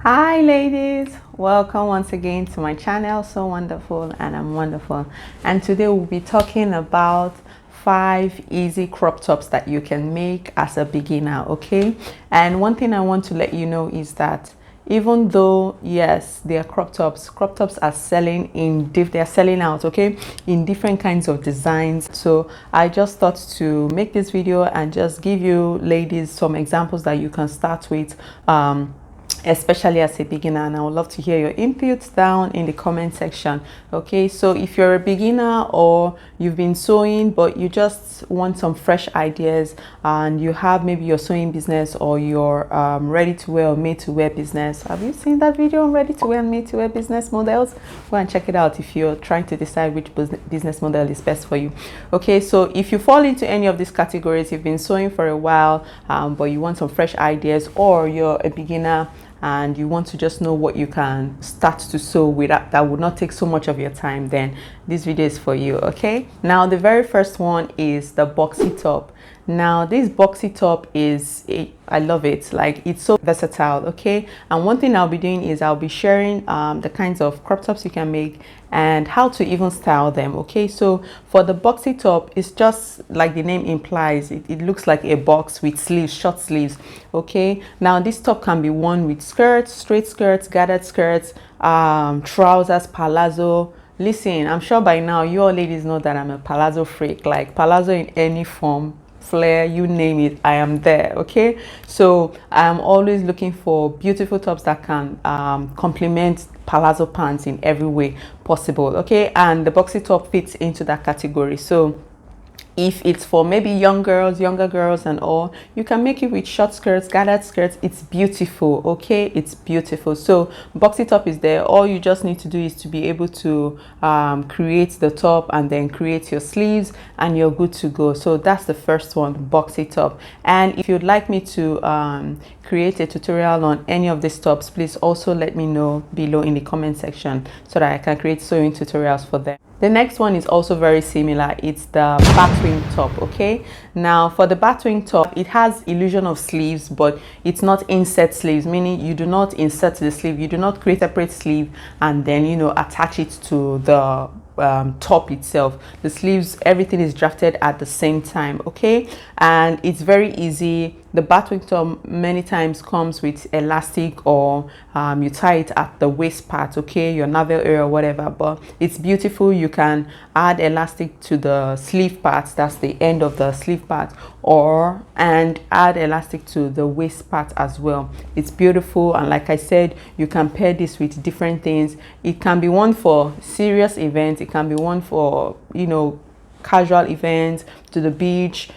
Hi ladies, welcome once again to my channel. So wonderful, and I'm wonderful. And today we'll be talking about 5 easy crop tops that you can make as a beginner. Okay, and one thing I want to let you know is that even though yes they are crop tops are selling they're selling out, okay, in different kinds of designs. So I just thought to make this video and just give you ladies some examples that you can start with, especially as a beginner. And I would love to hear your inputs down in the comment section. Okay, so if you're a beginner or you've been sewing but you just want some fresh ideas, and you have maybe your sewing business or your ready to wear or made to wear business. Have you seen that video on ready to wear and made to wear business models? Go and check it out if you're trying to decide which business model is best for you. Okay, so if you fall into any of these categories, you've been sewing for a while, but you want some fresh ideas, or you're a beginner and you want to just know what you can start to sew with that would not take so much of your time, then this video is for you. Okay, now the very first one is the boxy top. Now this boxy top I love it. Like, it's so versatile. Okay, and one thing I'll be doing is I'll be sharing the kinds of crop tops you can make and how to even style them. Okay, so for the boxy top, it's just like the name implies, it looks like a box with sleeves, short sleeves. Okay, now this top can be worn with skirts, straight skirts, gathered skirts, trousers, palazzo. Listen, I'm sure by now you all ladies know that I'm a palazzo freak. Like, palazzo in any form, flare, you name it, I am there. Okay, so I'm always looking for beautiful tops that can complement palazzo pants in every way possible. Okay, and the boxy top fits into that category. So if it's for maybe younger girls and all, you can make it with short skirts, gathered skirts. It's beautiful. Okay, it's beautiful. So boxy top is there. All you just need to do is to be able to create the top and then create your sleeves, and you're good to go. So that's the first one, boxy top. And if you'd like me to create a tutorial on any of these tops, please also let me know below in the comment section so that I can create sewing tutorials for them. The next one is also very similar. It's the batwing top. Okay, now for the batwing top, it has illusion of sleeves, but it's not inset sleeves, meaning you do not insert the sleeve, you do not create a separate sleeve and then attach it to the top itself. The sleeves, everything is drafted at the same time. Okay, and it's very easy. The batwing top many times comes with elastic, or you tie it at the waist part, okay, your navel area or whatever, but it's beautiful. You can add elastic to the sleeve part, that's the end of the sleeve part, and add elastic to the waist part as well. It's beautiful, and like I said, you can pair this with different things. It can be worn for serious events, it can be worn for casual events, to the beach,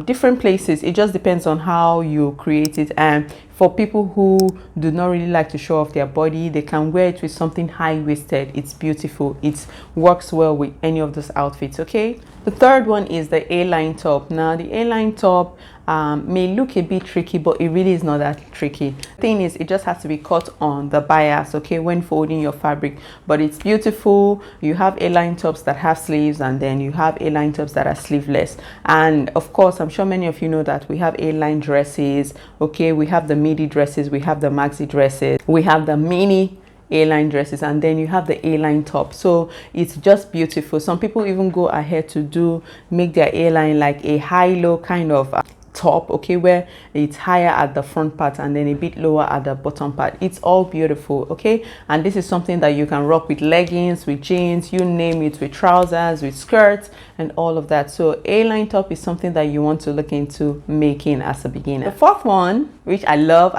different places. It just depends on how you create it. And for people who do not really like to show off their body, they can wear it with something high-waisted. It's beautiful. It works well with any of those outfits. Okay, the third one is the A-line top. Now the A-line top may look a bit tricky, but it really is not that tricky. The thing is, it just has to be cut on the bias, okay, when folding your fabric. But it's beautiful. You have A-line tops that have sleeves, and then you have A-line tops that are sleeveless. And of course, I'm sure many of you know that we have A-line dresses. Okay, we have the midi dresses, we have the maxi dresses, we have the mini A-line dresses, and then you have the A-line top. So it's just beautiful. Some people even go ahead to make their A-line like a high-low kind of top, okay, where it's higher at the front part and then a bit lower at the bottom part. It's all beautiful. Okay, and this is something that you can rock with leggings, with jeans, you name it, with trousers, with skirts, and all of that. So A-line top is something that you want to look into making as a beginner. The fourth one, which I love,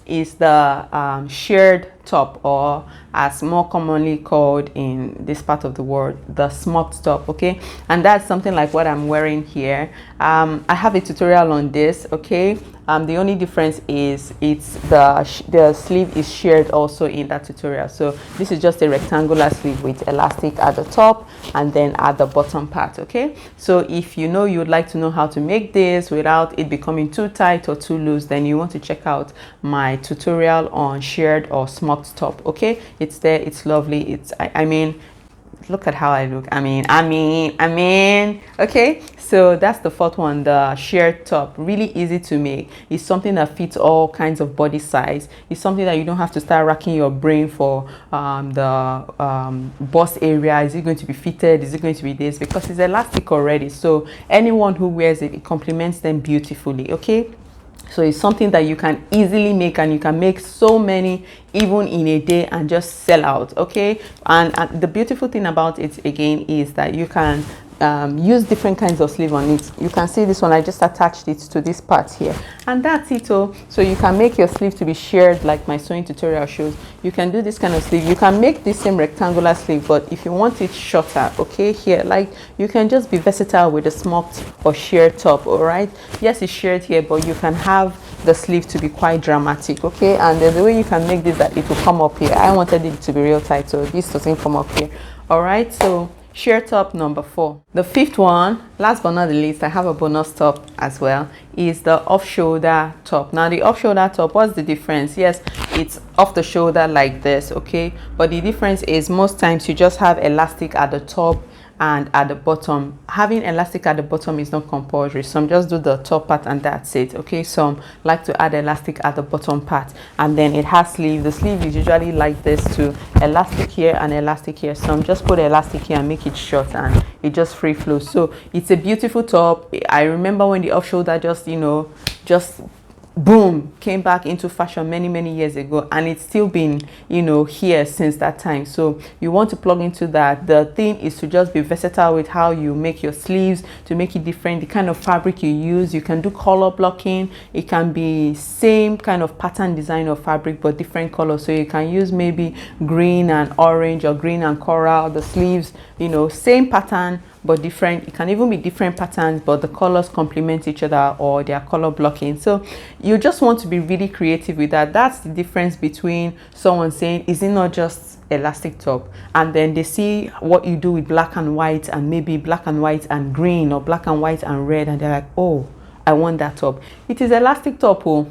is the shared top, or as more commonly called in this part of the world, the smocked top. Okay, and that's something like what I'm wearing here. I have a tutorial on this. Okay, the only difference is the sleeve is shared also in that tutorial. So this is just a rectangular sleeve with elastic at the top and then at the bottom part. Okay, so if you would like to know how to make this without it becoming too tight or too loose, then you want to check out my tutorial on shared or smocked top. Okay, it's there, it's lovely. I mean, look at how I look. Okay, so that's the fourth one, the sheer top. Really easy to make. It's something that fits all kinds of body size. It's something that you don't have to start racking your brain for the bust area. Is it going to be fitted? Is it going to be this? Because it's elastic already. So anyone who wears it, it complements them beautifully. Okay. So it's something that you can easily make, and you can make so many even in a day and just sell out. Okay. And the beautiful thing about it again is that you can use different kinds of sleeve on it. You can see this one, I just attached it to this part here, and that's it. So you can make your sleeve to be shared like my sewing tutorial shows. You can do this kind of sleeve. You can make this same rectangular sleeve, but if you want it shorter, okay, here, like, you can just be versatile with a smoked or sheer top. All right, yes, it's shared here, but you can have the sleeve to be quite dramatic. Okay, and there's a way you can make this that it will come up here. I wanted it to be real tight, so this doesn't come up here. All right, so sheer top number 4. The fifth one, last but not the least, I have a bonus top as well, is the off-shoulder top. Now the off-shoulder top, what's the difference? Yes, it's off the shoulder like this, okay, but the difference is most times you just have elastic at the top and at the bottom. Having elastic at the bottom is not compulsory. Some just do the top part and that's it. Okay, some like to add elastic at the bottom part, and then it has sleeve. The sleeve is usually like this too, elastic here and elastic here. Some just put elastic here and make it short, and it just free flows. So it's a beautiful top. I remember when the off shoulder just boom came back into fashion many years ago, and it's still been here since that time. So you want to plug into that. The thing is to just be versatile with how you make your sleeves, to make it different, the kind of fabric you use. You can do color blocking. It can be same kind of pattern design of fabric but different colors. So you can use maybe green and orange or green and coral. The sleeves, same pattern but different. It can even be different patterns, but the colors complement each other, or they are color blocking. So you just want to be really creative with that. That's the difference between someone saying, is it not just elastic top, and then they see what you do with black and white, and maybe black and white and green, or black and white and red, and they're like, oh, I want that top. It is elastic top. Oh,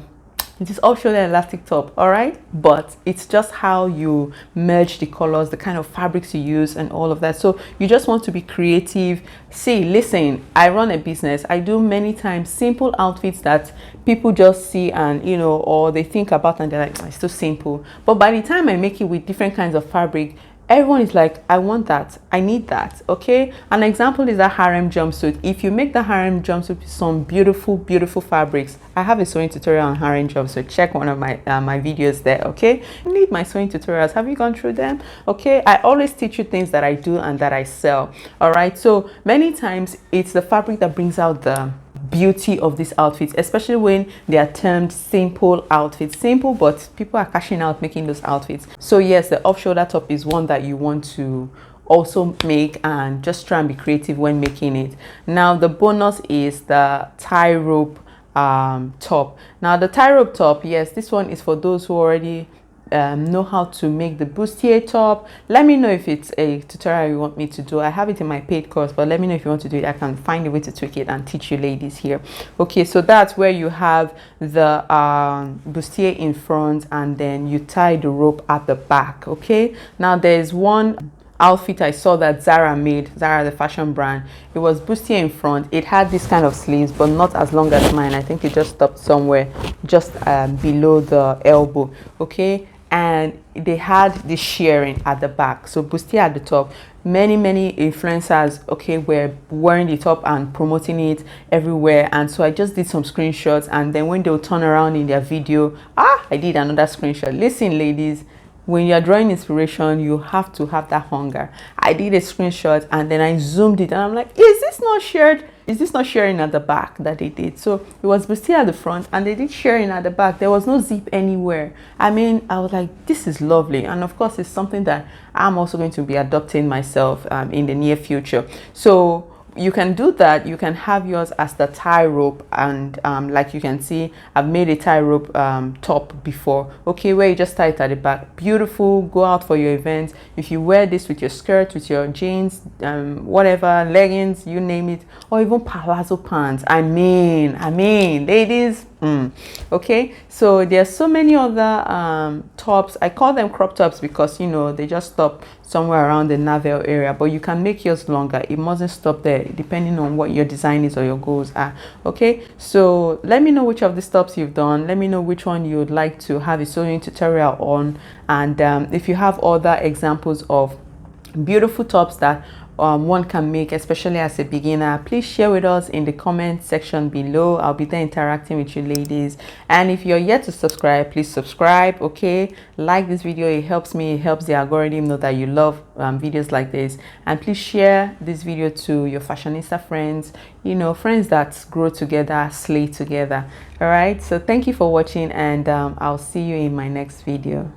it is off-shoulder elastic top, all right, but it's just how you merge the colors, the kind of fabrics you use, and all of that. So you just want to be creative. See, listen, I run a business. I do many times simple outfits that people just see and or they think about and they're like, oh, it's too simple. But by the time I make it with different kinds of fabric, everyone is like, I want that, I need that. Okay, an example is that harem jumpsuit. If you make the harem jumpsuit with some beautiful fabrics, I have a sewing tutorial on harem jumpsuit. Check one of my my videos there. Okay, you need my sewing tutorials. Have you gone through them? Okay, I always teach you things that I do and that I sell. All right, so many times it's the fabric that brings out the beauty of these outfits, especially when they are termed simple outfits. Simple, but people are cashing out making those outfits. So yes, the off-shoulder top is one that you want to also make, and just try and be creative when making it. Now the bonus is the tie rope top. Now the tie rope top, yes, this one is for those who already know how to make the bustier top. Let me know if it's a tutorial you want me to do. I have it in my paid course, but let me know if you want to do it. I can find a way to tweak it and teach you ladies here. Okay, so that's where you have the bustier in front, and then you tie the rope at the back. Okay, now there's one outfit I saw that Zara made, Zara the fashion brand. It was bustier in front. It had this kind of sleeves, but not as long as mine. I think it just stopped somewhere just below the elbow. Okay, and they had the shearing at the back, so bustier at the top. Many influencers, okay, were wearing the top and promoting it everywhere, and so I just did some screenshots, and then when they'll turn around in their video, I did another screenshot. Listen, ladies, when you're drawing inspiration, you have to have that hunger. I did a screenshot and then I zoomed it, and I'm like, is this not shared? Is this not sharing at the back that they did? So it was bustier at the front and they did sharing at the back. There was no zip anywhere. I mean, I was like, this is lovely. And of course, it's something that I'm also going to be adopting myself in the near future. So you can do that. You can have yours as the tie rope, and like you can see, I've made a tie rope top before, okay, where you just tie it at the back. Beautiful. Go out for your events. If you wear this with your skirt, with your jeans, whatever, leggings, you name it, or even palazzo pants, I mean ladies, Okay, so there's so many other tops. I call them crop tops because you know they just stop somewhere around the navel area, but you can make yours longer. It mustn't stop there depending on what your design is or your goals are. Okay, so let me know which of these tops you've done. Let me know which one you would like to have a sewing tutorial on, and if you have other examples of beautiful tops that one can make, especially as a beginner, please share with us in the comment section below. I'll be there interacting with you ladies. And if you're yet to subscribe, please subscribe. Okay, like this video, it helps me, it helps the algorithm know that you love videos like this. And please share this video to your fashionista friends, you know, friends that grow together, slay together. All right, so thank you for watching, and I'll see you in my next video.